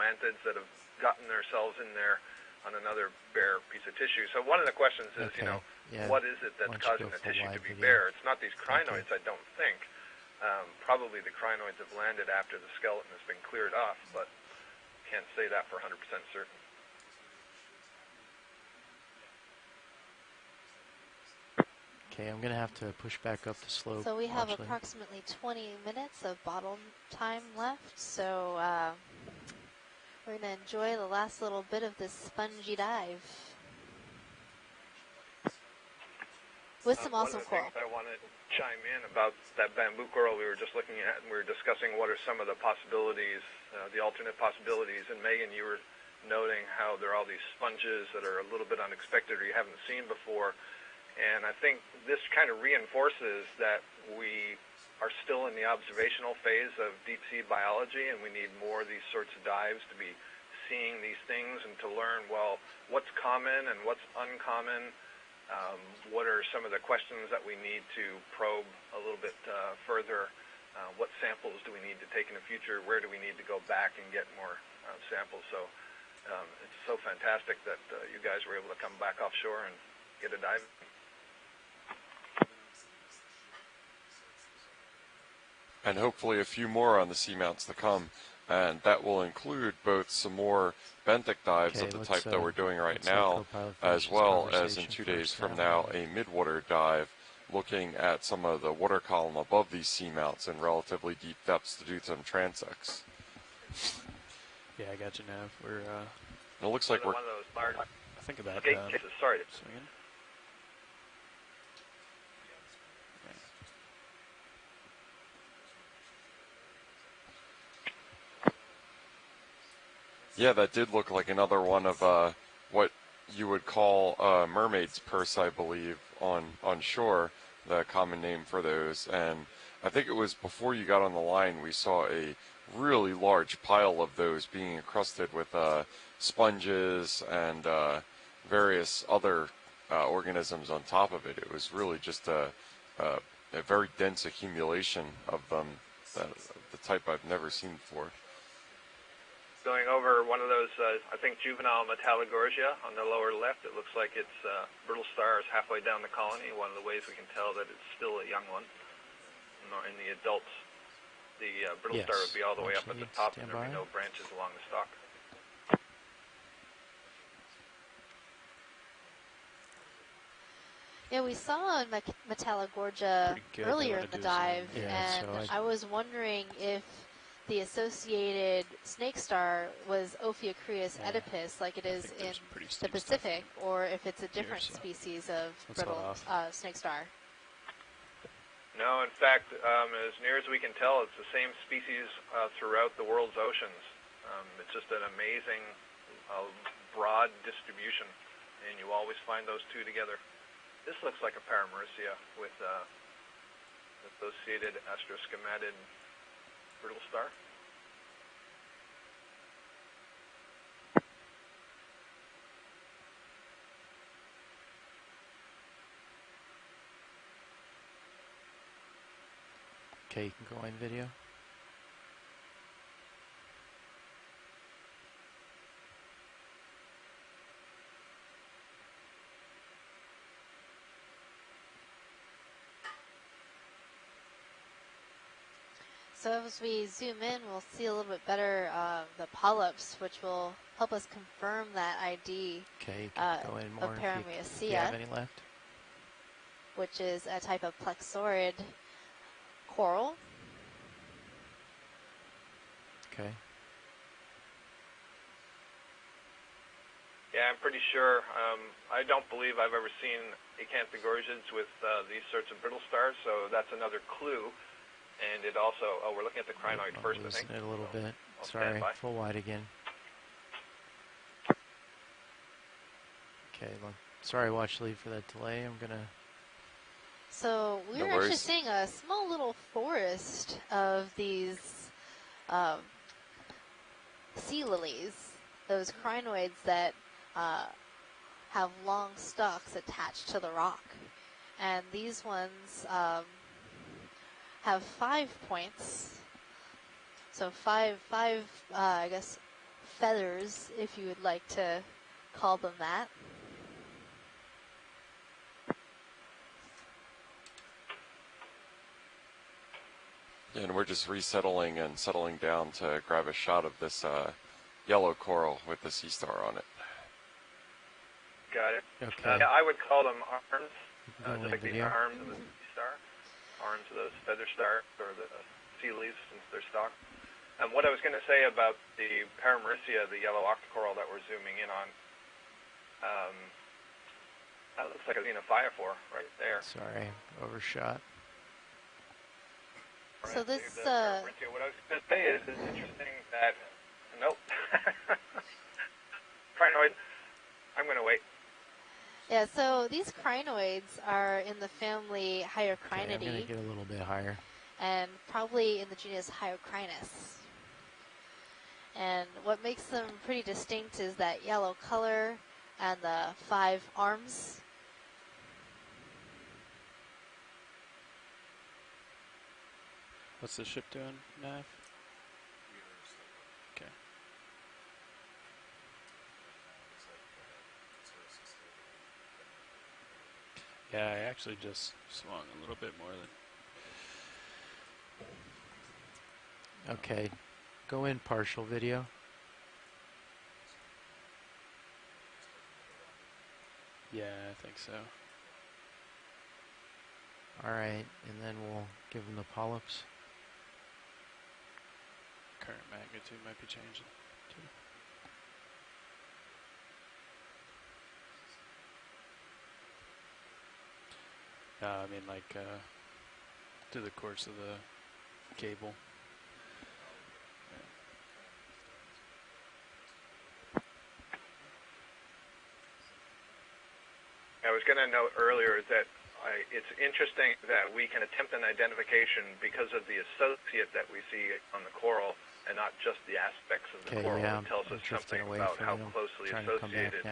atlantids that have gotten themselves in there on another bare piece of tissue. So one of the questions is, you know, what is it that's causing the tissue to be bare? It's not these crinoids, I don't think. Probably the crinoids have landed after the skeleton has been cleared off, but can't say that for 100% certain. Okay, I'm going to have to push back up the slope. So we have approximately 20 minutes of bottle time left, so we're going to enjoy the last little bit of this spongy dive with some awesome coral. One of the things I want to chime in about that bamboo coral we were just looking at, and we were discussing what are some of the possibilities, the alternate possibilities, and Megan, you were noting how there are all these sponges that are a little bit unexpected or you haven't seen before. And I think this kind of reinforces that we are still in the observational phase of deep sea biology, and we need more of these sorts of dives to be seeing these things and to learn, well, what's common and what's uncommon, what are some of the questions that we need to probe a little bit further, what samples do we need to take in the future, where do we need to go back and get more samples. So it's so fantastic that you guys were able to come back offshore and get a dive. And hopefully a few more on the Seamounts to come, and that will include both some more benthic dives of the type that we're doing right now, as well as in 2 days from now a midwater dive looking at some of the water column above these Seamounts in relatively deep depths to do some transects. Yeah, I got you, Nav. We're it looks like we're one of those large think about sorry. Swinging. Yeah, that did look like another one of what you would call mermaid's purse, I believe, on shore, the common name for those. And I think it was before you got on the line, we saw a really large pile of those being encrusted with sponges and various other organisms on top of it. It was really just a very dense accumulation of them, the type I've never seen before. Going over one of those, I think, juvenile Metallogorgia on the lower left. It looks like it's brittle star is halfway down the colony. One of the ways we can tell that it's still a young one. In the adults, the brittle star would be all the way up at the top, and there would be no branches along the stalk. Yeah, we saw Metallogorgia earlier in the dive, and so I was wondering if the associated snake star was Ophiocreus oedipus, like it is in the Pacific, or if it's a different species of brittle snake star. No, in fact, as near as we can tell, it's the same species throughout the world's oceans. It's just an amazing, broad distribution, and you always find those two together. This looks like a Paramerissia with associated astroskematid brittle star. Okay, you can go in video. So as we zoom in, we'll see a little bit better the polyps, which will help us confirm that ID of Paramerissia, do you have any left? Which is a type of plexaurid coral. Okay. Yeah, I'm pretty sure. I don't believe I've ever seen acanthogorgids with these sorts of brittle stars, so that's another clue. And it also, we're looking at the crinoid first, I think. It a little bit. Sorry, full wide again. Okay, look. Sorry, watch lead for that delay. I'm gonna. So we're actually seeing a small little forest of these sea lilies, those crinoids that have long stalks attached to the rock, and these ones have 5 points. So five, I guess, feathers, if you would like to call them that. Yeah, and we're just resettling and settling down to grab a shot of this yellow coral with the sea star on it. Got it. Okay. Yeah, I would call them arms, just like video. the arms of the sea star, arms of those feather stars or the sea leaves since they're stalked. And what I was going to say about the Paramaricia, the yellow octocoral that we're zooming in on, that looks like a xenophyophore right there. Sorry, overshot. So this, what I was going to say is it's interesting that, nope. Crinoid, I'm going to wait. Yeah, so these crinoids are in the family Hyocrinidae. Okay, I'm going to get a little bit higher. And probably in the genus Hyocrinus. And what makes them pretty distinct is that yellow color and the 5 arms. What's the ship doing, Nav? Okay. Yeah, I actually just swung a little bit more than... Okay, go in partial video. Yeah, I think so. Alright, and then we'll give them the polyps. Current magnitude might be changing too. I mean, like, through the course of the cable. I was going to note earlier that it's interesting that we can attempt an identification because of the associate that we see on the coral and not just the aspects of the coral. Yeah, it tells us something about how closely associated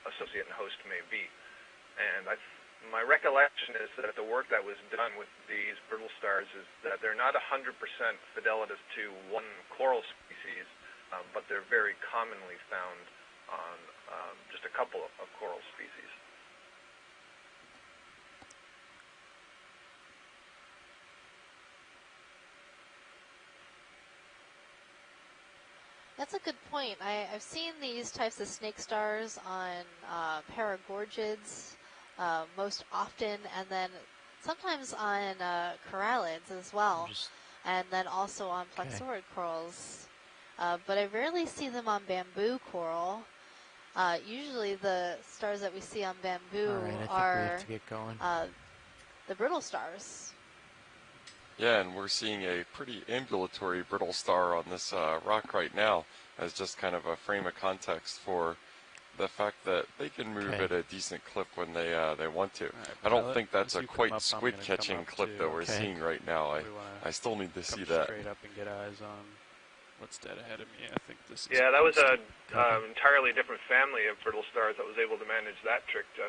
associate and host may be. And my recollection is that the work that was done with these brittle stars is that they're not 100% fidelitous to one coral species, but they're very commonly found on just a couple of coral species. That's a good point. I've seen these types of snake stars on paragorgids most often, and then sometimes on corallids as well, and then also on plexaurid corals. But I rarely see them on bamboo coral. Usually the stars that we see on bamboo are the brittle stars. Yeah, and we're seeing a pretty ambulatory brittle star on this rock right now as just kind of a frame of context for the fact that they can move at a decent clip when they want to. I don't think that's a quite squid catching clip that we're seeing right now. I still need to see that. Straight up and get eyes on what's dead ahead of me. I think this is... Yeah, that was an entirely different family of brittle stars that was able to manage that trick, Jeff.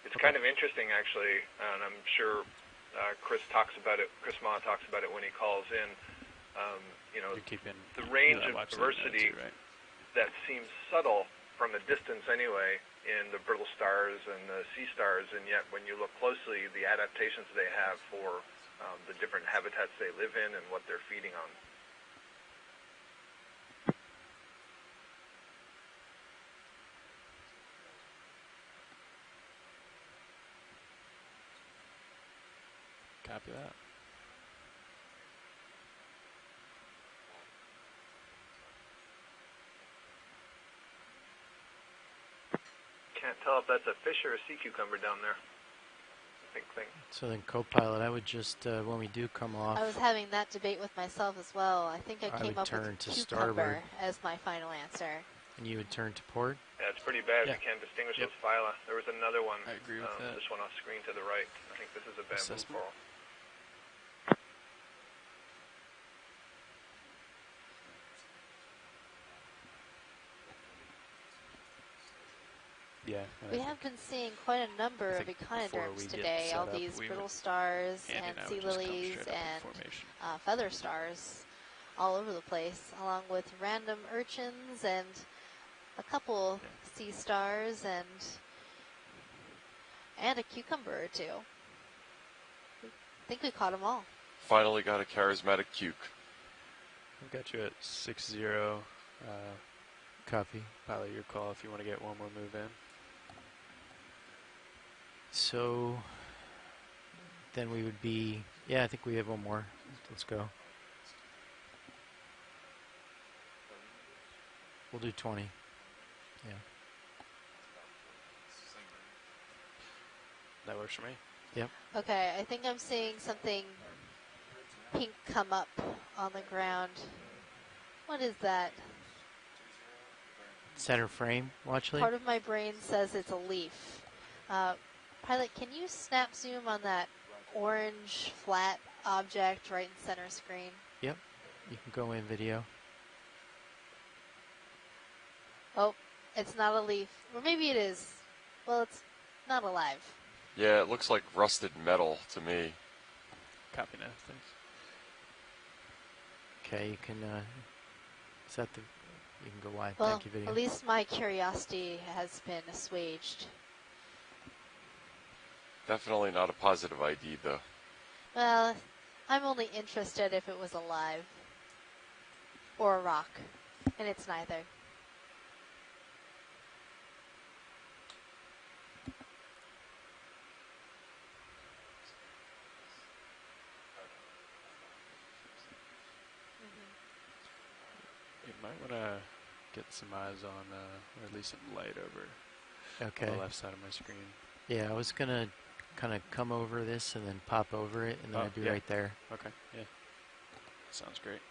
It's kind of interesting, actually, and I'm sure Chris Ma talks about it when he calls in. The range of diversity that seems subtle from a distance anyway in the brittle stars and the sea stars, and yet when you look closely, the adaptations they have for the different habitats they live in and what they're feeding on. Copy that. Can't tell if that's a fish or a sea cucumber down there. Big thing. So then, co-pilot, I would just, when we do come off... I was having that debate with myself as well. I think I came up with cucumber as my final answer. And you would turn to port? Yeah, it's pretty bad. We can't distinguish those phyla. There was another one. I agree with that. This one off screen to the right. I think this is a bamboo coral. Yeah. We have been seeing quite a number of echinoderms today. All these brittle stars and sea lilies and feather stars all over the place, along with random urchins and a couple sea stars and a cucumber or two. I think we caught them all. Finally got a charismatic cuke. I've got you at 6-0. Copy. Pilot, your call if you want to get one more move in. So then we would be, I think we have one more. Let's go. We'll do 20. Yeah. That works for me. Yep. Okay, I think I'm seeing something pink come up on the ground. What is that? Center frame, watch lead. Part of my brain says it's a leaf. Pilot, can you snap zoom on that orange flat object right in center screen? Yep. You can go in video. Oh, it's not a leaf. Or maybe it is. Well, it's not alive. Yeah, it looks like rusted metal to me. Copy now, thanks. Okay, you can set the. You can go wide. Well, thank you, video. At least my curiosity has been assuaged. Definitely not a positive ID, though. Well, I'm only interested if it was alive. Or a rock. And it's neither. You might want to get some eyes on, or at least some light over Okay. the left side of my screen. Yeah, I was gonna kind of come over this and then pop over it, and then I'd be right there. Okay, yeah. Sounds great.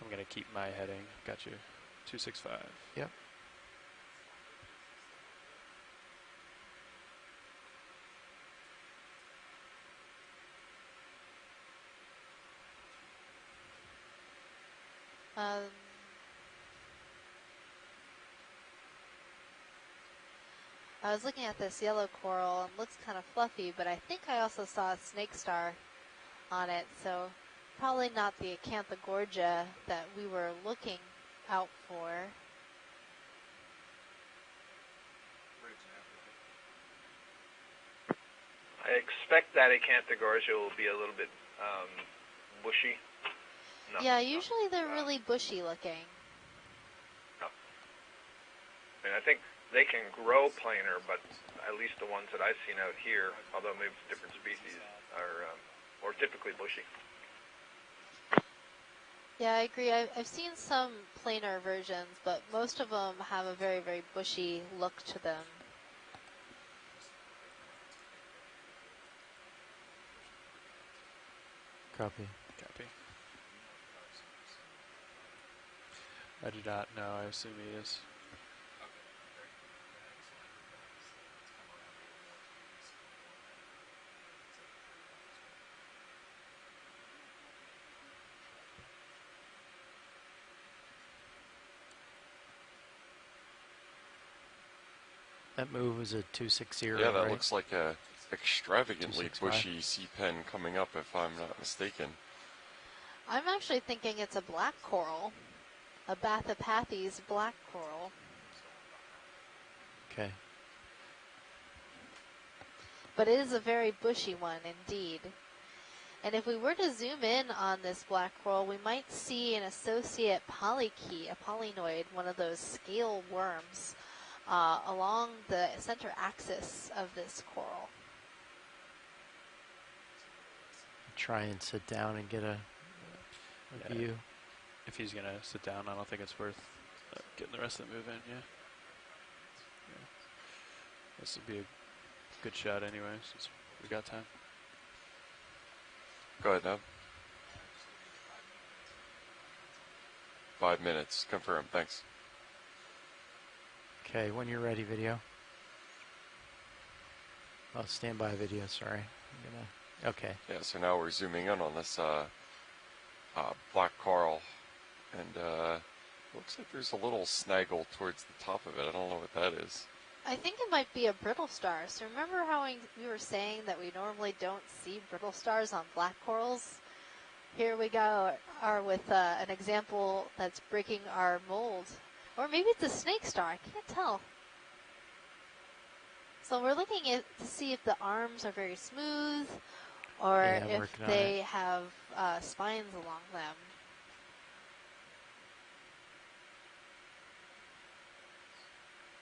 I'm going to keep my heading. Got you. 265. Yep. I was looking at this yellow coral and it looks kind of fluffy, but I think I also saw a snake star on it, so probably not the Acanthogorgia that we were looking out for. I expect that Acanthogorgia will be a little bit bushy. Yeah, usually they're really bushy looking. I mean, I think they can grow planar, but at least the ones that I've seen out here, although maybe different species, are more typically bushy. Yeah, I agree. I've seen some planar versions, but most of them have a very, very bushy look to them. Copy. Copy. I do not know. I assume he is. That move was a 260. Yeah, that right? looks like a extravagantly 265. bushy sea pen coming up, if I'm not mistaken. I'm actually thinking it's a black coral, a Bathypathes black coral. Okay. But it is a very bushy one indeed. And if we were to zoom in on this black coral, we might see an associate polykey, a polynoid, one of those scale worms, along the center axis of this coral. Try and sit down and get a view. If he's going to sit down, I don't think it's worth getting the rest of the move in, yeah. This would be a good shot anyway, since we got time. Go ahead, Neb. 5 minutes. Confirm. Thanks. Okay, when you're ready, video. Oh, standby video, sorry. Okay. Yeah, so now we're zooming in on this black coral. And Looks like there's a little snaggle towards the top of it. I don't know what that is. I think it might be a brittle star. So remember how we were saying that we normally don't see brittle stars on black corals? Here we go, are with an example that's breaking our mold. Or maybe it's a snake star, I can't tell. So we're looking at to see if the arms are very smooth, or if they have spines along them.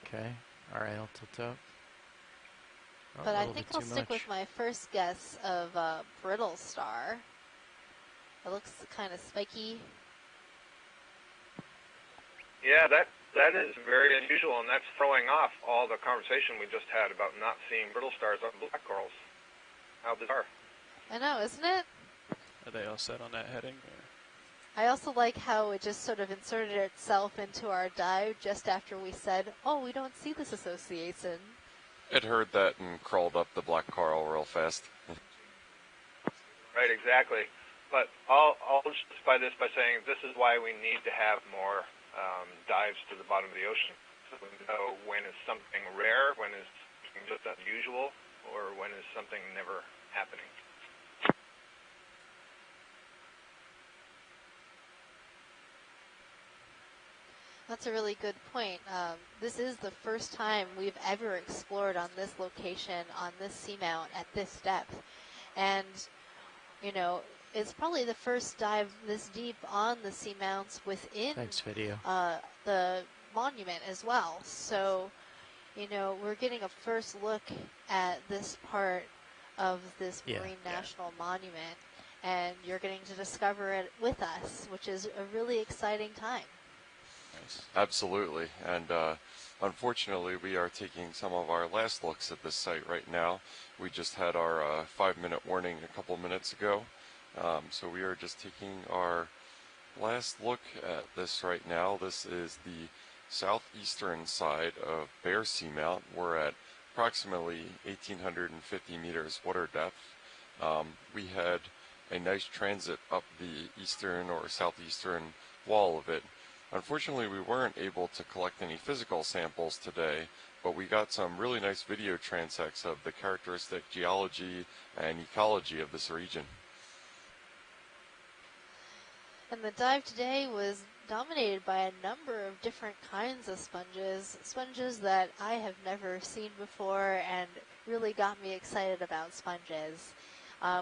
Okay, alright, I'll tilt up. Oh, but I think I'll stick with my first guess of brittle star. It looks kind of spiky. Yeah, that is very unusual, and that's throwing off all the conversation we just had about not seeing brittle stars on black corals. How bizarre. I know, isn't it? Are they all set on that heading? Or? I also like how it just sort of inserted itself into our dive just after we said, oh, we don't see this association. It heard that and crawled up the black coral real fast. Right, exactly. But I'll justify this by saying this is why we need to have more dives to the bottom of the ocean. So we know when is something rare, when is something just unusual, or when is something never happening. That's a really good point. This is the first time we've ever explored on this location, on this seamount, at this depth. And, you know, it's probably the first dive this deep on the seamounts within the monument as well. So, you know, we're getting a first look at this part of this Marine National Monument, and you're getting to discover it with us, which is a really exciting time. Nice. Absolutely, and unfortunately we are taking some of our last looks at this site right now. We just had our 5-minute warning a couple minutes ago. So we are just taking our last look at this right now. This is the southeastern side of Bear Seamount. We're at approximately 1,850 meters water depth. We had a nice transit up the eastern or southeastern wall of it. Unfortunately, we weren't able to collect any physical samples today, but we got some really nice video transects of the characteristic geology and ecology of this region. And the dive today was dominated by a number of different kinds of sponges that I have never seen before and really got me excited about sponges.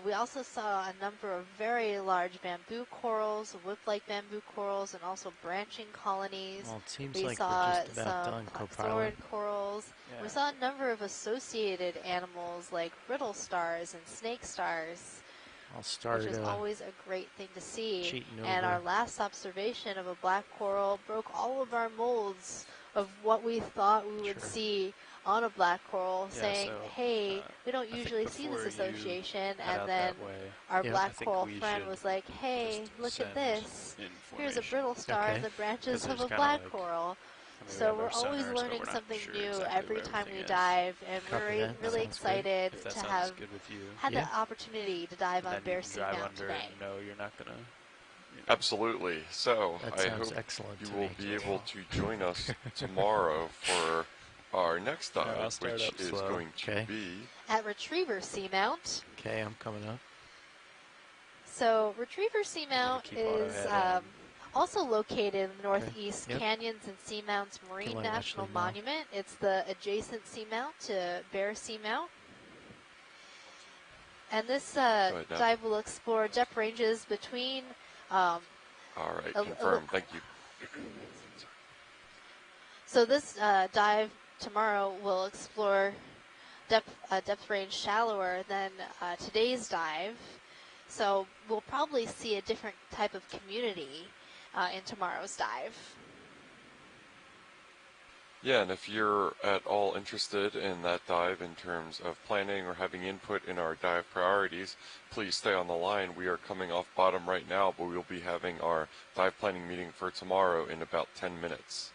We also saw a number of very large bamboo corals, whip-like bamboo corals, and also branching colonies. Well, it seems we like saw we're just about some done, Coxsaurid corals. Yeah. We saw a number of associated animals like brittle stars and snake stars. Which is always a great thing to see. And our last observation of a black coral broke all of our molds of what we thought we would see on a black coral, saying, hey, we don't usually see this association. And then our black coral friend was like, hey, look at this. Here's a brittle star in the branches of a black coral. So we're always learning something new every time we dive, and we're really excited to have had the opportunity to dive on Bear Seamount today. No, you're not gonna. Absolutely. So I hope you will be able to join us tomorrow for our next dive, which is going to be at Retriever Seamount. Okay, I'm coming up. So Retriever Seamount is also located in the Northeast Canyons and Seamounts Marine National Monument. It's the adjacent seamount to Bear Seamount. And this dive will explore depth ranges between... all right, confirmed. Thank you. So this dive tomorrow will explore depth range shallower than today's dive. So we'll probably see a different type of community in tomorrow's dive. Yeah, and if you're at all interested in that dive in terms of planning or having input in our dive priorities, please stay on the line. We are coming off bottom right now, but we'll be having our dive planning meeting for tomorrow in about 10 minutes.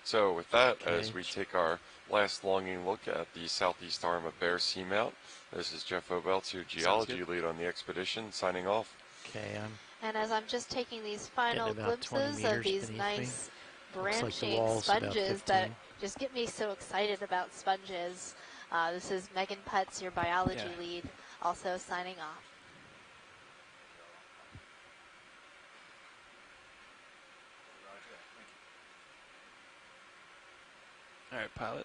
So with that, as we take our last longing look at the southeast arm of Bear Seamount, this is Jeff Obeltu, Geology Lead on the expedition, signing off. Okay, And as I'm just taking these final glimpses of these nice branching like sponges that just get me so excited about sponges. This is Megan Putz, your biology lead, also signing off. All right, pilot.